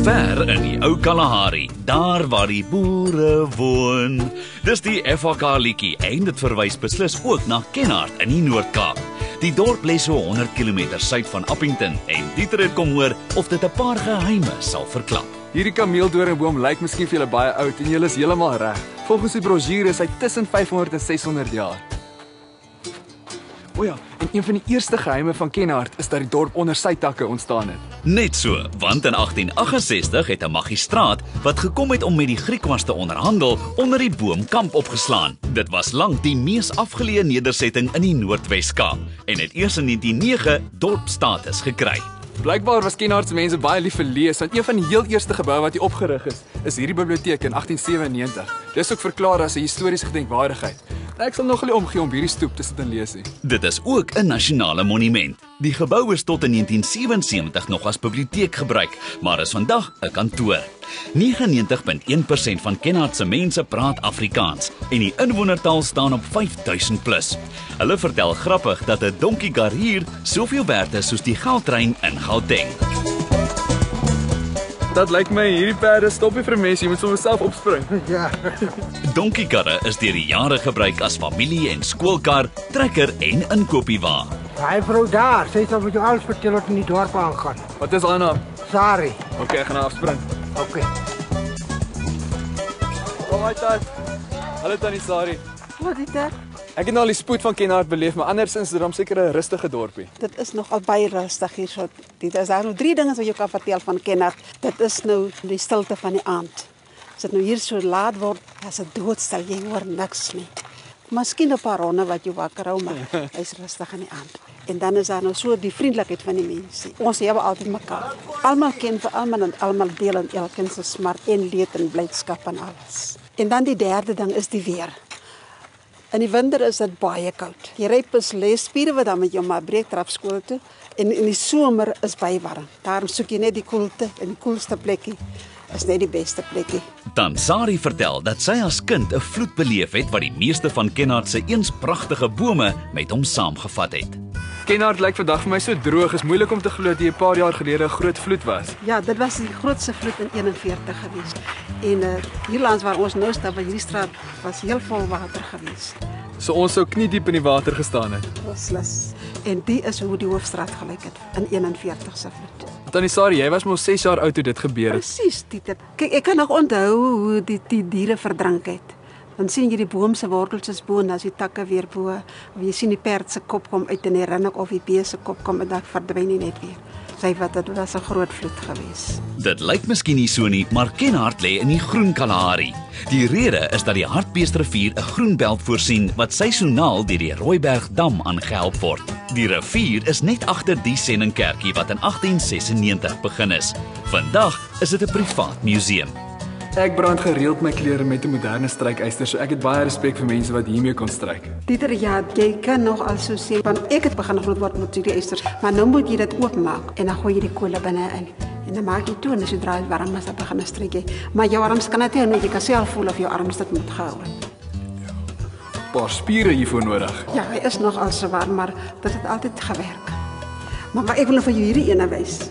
Ver in die ou Kalahari, daar waar die boere woon. Dis die FHK liedjie en dit verwys beslis ook na Kenhardt in die Noord-Kaap. Die dorp lê so 100 km suid van Appington en Dieter het kom hoor of dit 'n paar geheime sal verklap. Hierdie kameeldoringboom lyk miskien vir julle baie oud en julle is heeltemal reg. Volgens die brosjure is hy tussen 500 en 600 jaar. O ja, en een van die eerste geheime van Kenhardt is dat die dorp onder sy takke ontstaan het. Net so, want in 1868 het 'n magistraat wat gekom het om met die Griekwas te onderhandel, onder die boomkamp opgeslaan. Dit was lank die mees afgeleë nedersetting in die Noordwes-Kaap en het eers in 1909 dorpstatus gekry. Blykbaar was Kenhardt se mense baie lief vir lees, want een van die heel eerste geboue wat hier opgerig is hierdie biblioteek in 1897. Dis ook verklaar as 'n historiese gedenkwaardigheid. Ek sal nog nie omgee om hierdie stoep te sit en lees nie. Dit is ook 'n nasionale monument. Die gebou is tot in 1977 nog as biblioteek gebruik, maar is vandag 'n kantoor. 99.1% van Kenhardt se mense praat Afrikaans en die inwonertal staan op 5000 plus. Hulle vertel grappig dat 'n donkiekar hier soveel werd is soos die Gautrain in Gauteng. Dat lyk my hierdie perde stop nie vir mense, jy moet sommer self opspring. Ja. Donkiekarre is deur die jare gebruik as familie- en skoolkar, trekker en inkopiewa. Hy vrou daar, sy sal met jou alles vertel wat in die dorp aangaan. Wat is haar naam? Sari. OK, ek gaan nou afspring. Okay. Hallo Tat. Hallo Tannie Sari. Hallo Dieter. Ek het nou al die spoed van Kenhardt beleef, maar andersins is dit seker 'n rustige dorpie. Dit is nogal baie rustig hier so. Dit is daar nou 3 dinge wat jy kan vertel van Kenhardt. Dit is nou die stilte van die aand. As dit nou hier so laat word, as 'n doodstil, jy hoor niks nie. Miskien 'n paar honde wat jou wakker hou, maar hy's rustig aan die aand. En dan is daar nou so die vriendelikheid van die mense. Ons hebben altyd mekaar. Almal ken vir almal en almal deel in elkeen se smart en leed en blydskap en alles. En dan die derde ding is die weer. In die winter is dit baie koud. Jy ry pas lespiere wat dan met jou maar breektrap skool toe en in die somer is baie warm. Daarom soek jy net die koelte en die koelste plekkie. Is net die beste plekkie. Dan Sari vertel dat sy as kind 'n vloed beleef het wat die meeste van Kenhardt se eens pragtige bome met hom saamgevat het. Kenhardt lyk vandag vir my so droog, is moeilik om te glo dat hier 'n paar jaar gelede 'n groot vloed was. Ja, dit was die grootste vloed in 41 gewees. En hier langs waar ons nou staan, by hierdie straat, was heel vol water gewees. So ons sou knie-diep in die water gestaan het. Beslis. En die is hoe die hoofstraat gelyk het in 41 se vloed. Tannie Sari, jy was mos 6 jaar oud toe dit gebeur het. Presies, Dieter. Kyk, ek kan nog onthou hoe die diere verdrink het. Dan sien jy die boom se wortels is bo en as die takke weer bo. Of jy sien die perd se kop kom uit en die rinnik of die bees se kop kom en dan verdwyn hy net weer. Sy wat dit was 'n groot vloed gewees. Dit lyk miskien nie so nie, maar Kenhardt lê in die Groen Kalahari. Die rede is dat die Hartbeesrivier 'n groenbelt voorsien wat seisoonaal deur die Rooibergdam aangehelp word. Die rivier is net agter die Senningkerkie wat in 1896 begin is. Vandag is dit 'n privaat museum. Ek brand gereeld my klere met 'n moderne strykyster, so ek het baie respek vir mense wat hiermee kon stryk. Dieter, ja, jy kan nog al so sê, want ek het begin groot word met hierdie eisters, maar nou moet jy dit oopmaak en dan gooi jy die kolle binne in. En dan maak jy toe en as jy draai warm is, dan begin stryk jy. Maar jou arms kan net nie, jy kan self voel of jou arms dit moet gehou het. 'n Paar spiere hiervoor nodig. Ja, hy is nog al so warm, maar dit het altyd gewerk. Maar ek wil nou vir jou hierdie ene wys.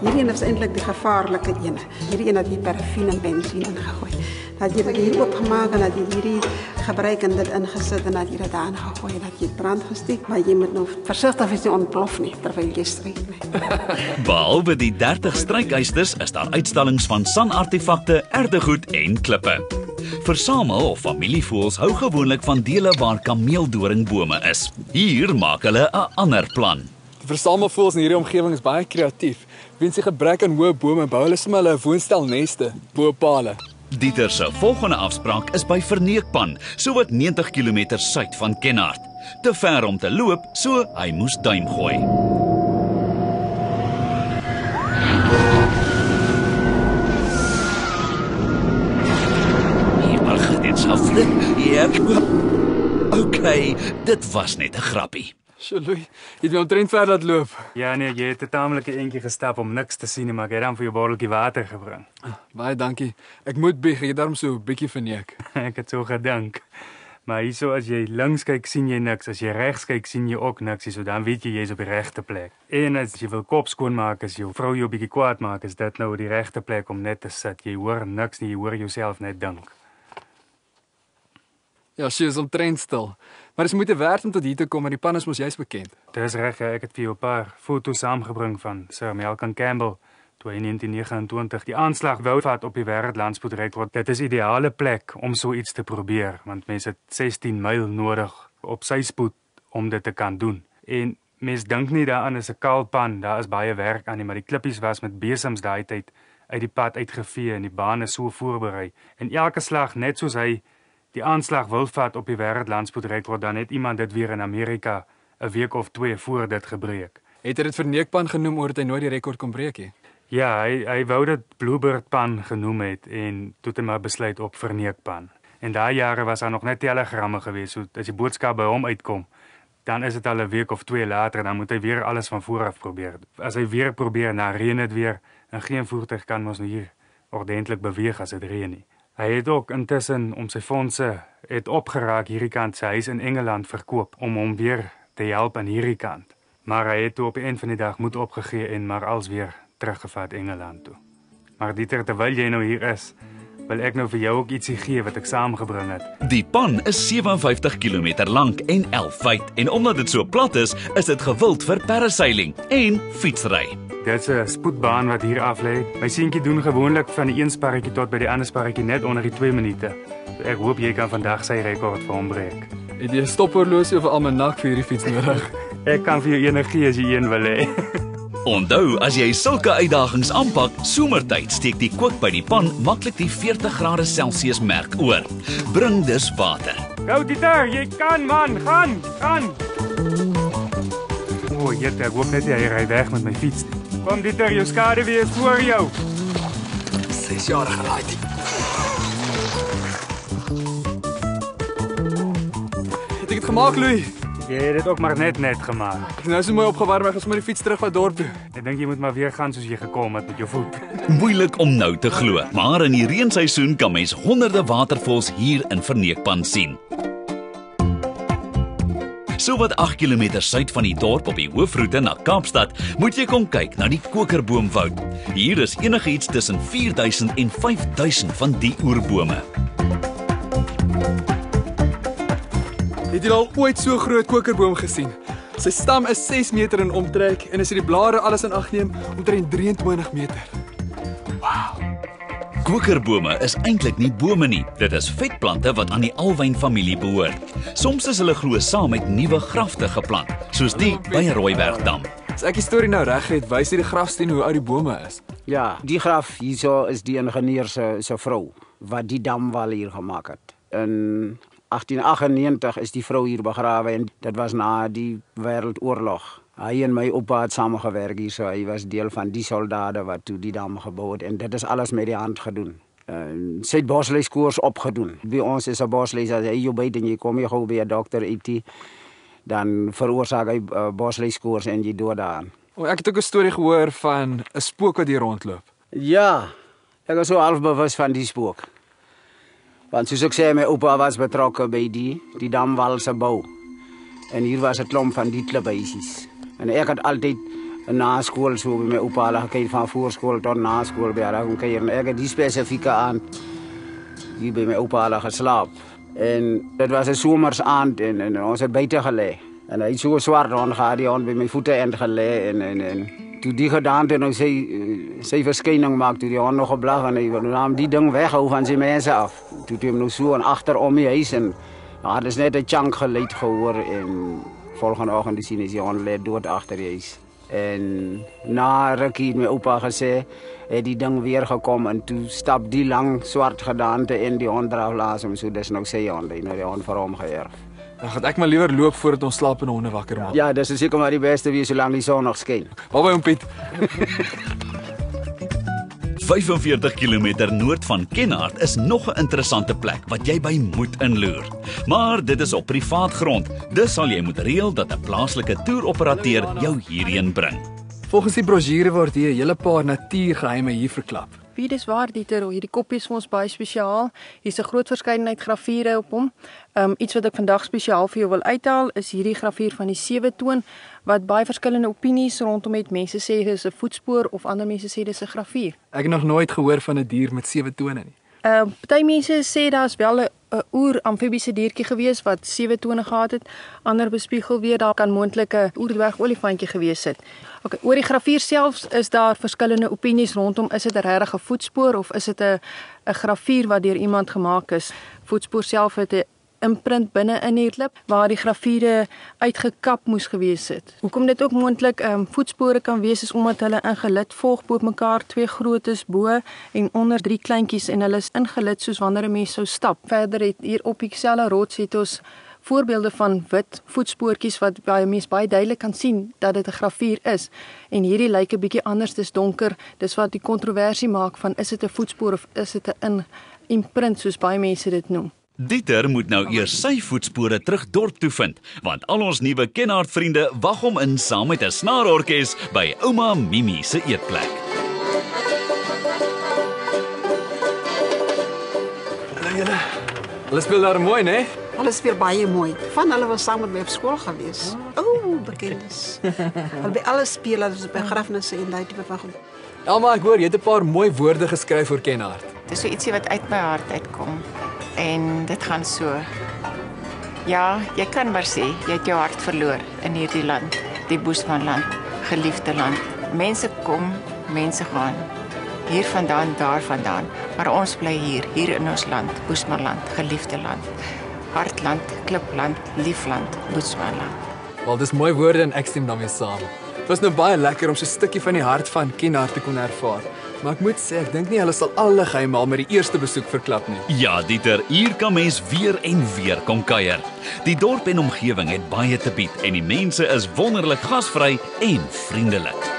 Hierdie ene is eintlik die gevaarlike ene. Hierdie ene het jy parafin en benzine ingegooi. Dat jy dit hier oopgemaak en dat jy hierdie gebruik en dit ingesit en dat jy dit daarin gegooi en dat jy brand gesteek, maar jy moet nou versigtig wees nie ontplof nie terwyl jy stryk nie. Behalwe die 30 strykeisters is daar uitstallings van sanartefakte, erdegoed en klippe. Versamel of familievoëls hou gewoonlik van dele waar kameeldoringbome is. Hier maak hulle 'n ander plan. Die versamelvoëls in hierdie omgewing is baie kreatief. Weens die gebrek aan hoë bome bou hulle sommer hulle woonstelneste bo pale. Dieter se volgende afspraak is by Verneekpan, sowat 90 km suid van Kenhardt. Te ver om te loop, so hy moes duim gooi. Okay, dit was net 'n grappie. Sjoe, jy het my omtrent ver laat loop. Ja nee, jy het 'n taamlike eentjie gestap om niks te sien nie, maar ek het dan vir jou botteltjie water gebring. Baie dankie. Ek moet bieg, ek het daarom so 'n bietjie verneek. Ek het so gedink. Maar hierso as jy links kyk sien jy niks, as jy regs kyk sien jy ook niks, so dan weet jy jy's op die regte plek. En as jy wil kop skoon maak, as jou vrou jou bietjie kwaad maak, is dit nou die regte plek om net te sit. Jy hoor niks nie, jy hoor jouself net dink. Ja, sy is omtrent stil. Maar dis moeite werd om tot hier te kom en die pan is mos juist bekend. Dis reg, ek het vir jou 'n paar foto's saamgebring van Sir Malcolm Campbell toe in 1929 die aanslag wou vat op die wêreldlandspoedrekord. Dit is 'n ideale plek om so iets te probeer, want mense het 16 myl nodig op sy spoed om dit te kan doen. En mense dink nie daaraan is 'n kaal pan, daar is baie werk aan nie, maar die klippies was met besems daai tyd uit die pad uitgevee en die bane so voorberei. En elke slag, net soos hy die aanslag wil vat op die wêreldlandspoedrekord, dan het iemand dit weer in Amerika 'n week of 2 voor dit gebreek. Het hy dit verneekpan genoem oor dat hy nooit die rekord kon breek nie? Ja, hy wou dit Bluebird pan genoem het en toe het hy maar besluit op verneekpan. En daai jare was daar nog net telegramme gewees, so as die boodskap by hom uitkom, dan is dit al 'n week of 2 later, dan moet hy weer alles van voor af probeer. As hy weer probeer, dan reën dit weer, en geen voertuig kan mos hier ordentlik beweeg as dit reën nie. Hy het ook intussen om sy fondse het opgeraak hierdie kant sy huis in Engeland verkoop om hom weer te help aan hierdie kant. Maar hy het toe op die eind van die dag moed opgegee en maar als weer teruggevaart Engeland toe. Maar Dieter, terwyl jy nou hier is, wil ek nou vir jou ook ietsie gee wat ek saamgebring het. Die pan is 57 km lank en 11 wyd en omdat dit so plat is dit gewild vir parasailing en fietsry. Dit is 'n spoedbaan wat hier af lê. My seentjie doen gewoonlik van die een sparretjie tot by die ander sparretjie net onder die 2 minute. Ek hoop jy kan vandag sy rekord vir hom breek. Het jy 'n stophorlosie of 'n almanak vir hierdie fiets nodig? Ek kan vir jou energie as jy een wil hê. Onthou, as jy sulke uitdagings aanpak, somertyd steek die kook by die pan maklik die 40°C merk oor. Bring dus water. Gou Dieter, jy kan man, gaan. O, jette, ek hoop net jy ry weg met my fiets. Kom Dieter, jou skade weer voor jou. 6 jaar gelaaid. Het ek het gemaak, Louis? Jy het dit ook maar net gemaak. Ek is nou so mooi opgewarm, ek gaan sommer die fiets terug wat dorp toe. Ek dink jy moet maar weer gaan soos jy gekom het met jou voet. Moeilik om nou te glo, maar in die reenseisoen kan mens honderde watervols hier in Verneekpan sien. So wat 8 km suid van die dorp op die hoofroete na Kaapstad, moet jy kom kyk na die kokerboomwoud. Hier is enigiets tussen 4000 en 5000 van die oerbome. Het jy al ooit so groot kokerboom gesien? Sy stam is 6 meter in omtrek en as jy die blare alles in ag neem, omtrent 23 meter. Kokerbome is eintlik nie bome nie. Dit is vetplante wat aan die alwyn-familie behoort. Soms is hulle glo saam met nuwe grafte geplant, soos die by Rooibergdam. As ek die storie nou reg het, wys hierdie grafsteen hoe oud die bome is. Ja, die graf hierso is die ingenieur se vrou wat die damwal hier gemaak het. In 1898 is die vrou hier begrawe en dit was na die Wêreldoorlog. Hy en my oupa het saamgewerk hier, so hy was deel van die soldate wat toe die dam gebou het en dit is alles met die hand gedoen. Sy het bosleiskoers opgedoen. By ons is 'n bosleis as jy jou byt en jy kom jy gou by 'n dokter IT, dan veroorsaak hy bosleiskoers en jy dood daaraan. Ek het ook 'n storie gehoor van 'n spook wat hier rondloop. Ja, ek is so half bewus van die spook. Want soos ek sê, my oupa was betrokke by die damwal se bou. En hier was 'n klomp van die kliphuisies. En ek het altyd na skool so by my oupa gekyk van voorskool tot na skool by hulle kyk en ek het die spesifieke aand hier by my oupa geslaap. En dit was 'n somersaand en ons het buite gelê. En hy het so swart rondgegaan die hond by my voete end gelê en toe die gedaante nou sy verskyning maak toe die hond nog geblag en hy naam die ding weghou van sy mense af. Toe het hom nou so en agter om die huis en het is net 'n chunk geluid gehoor en volgende oggend sien is die hond lê dood agter die huis. En na rukkie het my oupa gesê het die ding weer gekom en toe stap die lang swart gedaante in die hond draaf laas hom so dis nou sy hond, nou die hond vir hom geërf. Dan gaan ek maar liewer loop voordat ons slapende honde wakker maak. Ja, dis seker maar die beste wees solank die son nog skyn. Bye oom Piet. 45 km noord van Kenhardt is nog 'n interessante plek wat jy by moet inloer. Maar dit is op privaat grond, dus sal jy moet reël dat 'n plaaslike toeroperateur jou hierheen bring. Volgens die brosjure word hier 'n hele paar natuurgeheime hier verklap. Wie dis waar Dieter, hierdie koppie is vir ons baie spesiaal. Hier's 'n groot verskeidenheid graviere op hom. Iets wat ek vandag spesiaal vir jou wil uithaal is hierdie gravier van die 7-toon wat baie verskillende opinies rondom het. Mense sê dis 'n voetspoor of ander mense sê dis 'n gravier. Ek het nog nooit gehoor van 'n dier met 7 tone nie. Party mense sê daar's wel 'n oer-amfibiese diertjie gewees wat 7 tone gehad het. Ander bespiegel weer daar kan moontlik 'n oerdwerg olifantjie gewees het. Okay, oor die gravier selfs is daar verskillende opinies rondom, is dit 'n regte voetspoor of is dit 'n gravier wat deur iemand gemaak is. Voetspoor self het 'n imprint binne in die lip waar die graviere uitgekap moes gewees het. Hoekom dit ook moontlik voetspore kan wees is omdat hulle ingelit volg bo mekaar, 2 grootes bo en onder 3 kleintjies en hulle is ingelit soos wanneer 'n mens sou stap. Verder het hier op dieselfde rots het ons voorbeelde van wit voetspoortjies wat baie mense baie duidelik kan sien dat dit 'n gravier is. En hierdie lyk 'n bietjie anders, dis donker. Dis wat die kontroversie maak van is dit 'n voetspoor of is dit 'n imprint soos baie mense dit noem. Dieter moet nou eers sy voetspore terug dorp toe vind, want al ons nuwe Kenhardt vriende wag hom in saam met 'n snaarorkes by ouma Mimi se eetplek. Hulle speel daar mooi, né? Hulle speel baie mooi. Van hulle was saam met my op skool gewees. Bekendes. Hulle by alle speel, hulle is by begrafnisse en daai tipe van goed. Elma, ek hoor jy het 'n paar mooi woorde geskryf vir Kenhardt. Dis so ietsie wat uit my hart uitkom. En dit gaan so. Ja, jy kan maar sê, jy het jou hart verloor in hierdie land, die Boesmanland, geliefde land. Mense kom, mense gaan. Hier vandaan, daar vandaan. Maar ons bly hier in ons land, Boesmanland, geliefde land. Hartland, klipland, liefland, Boesmanland. Wel, dis mooi woorde en ek stem daarmee saam. Dit was nou baie lekker om so 'n stukkie van die hart van Kenhardt te kon ervaar. Maar ek moet sê, ek dink nie hulle sal alle geheime al met die eerste besoek verklap nie. Ja, Dieter, hier kan mens weer en weer kom kuier. Die dorp en omgewing het baie te bied en die mense is wonderlik gasvry en vriendelik.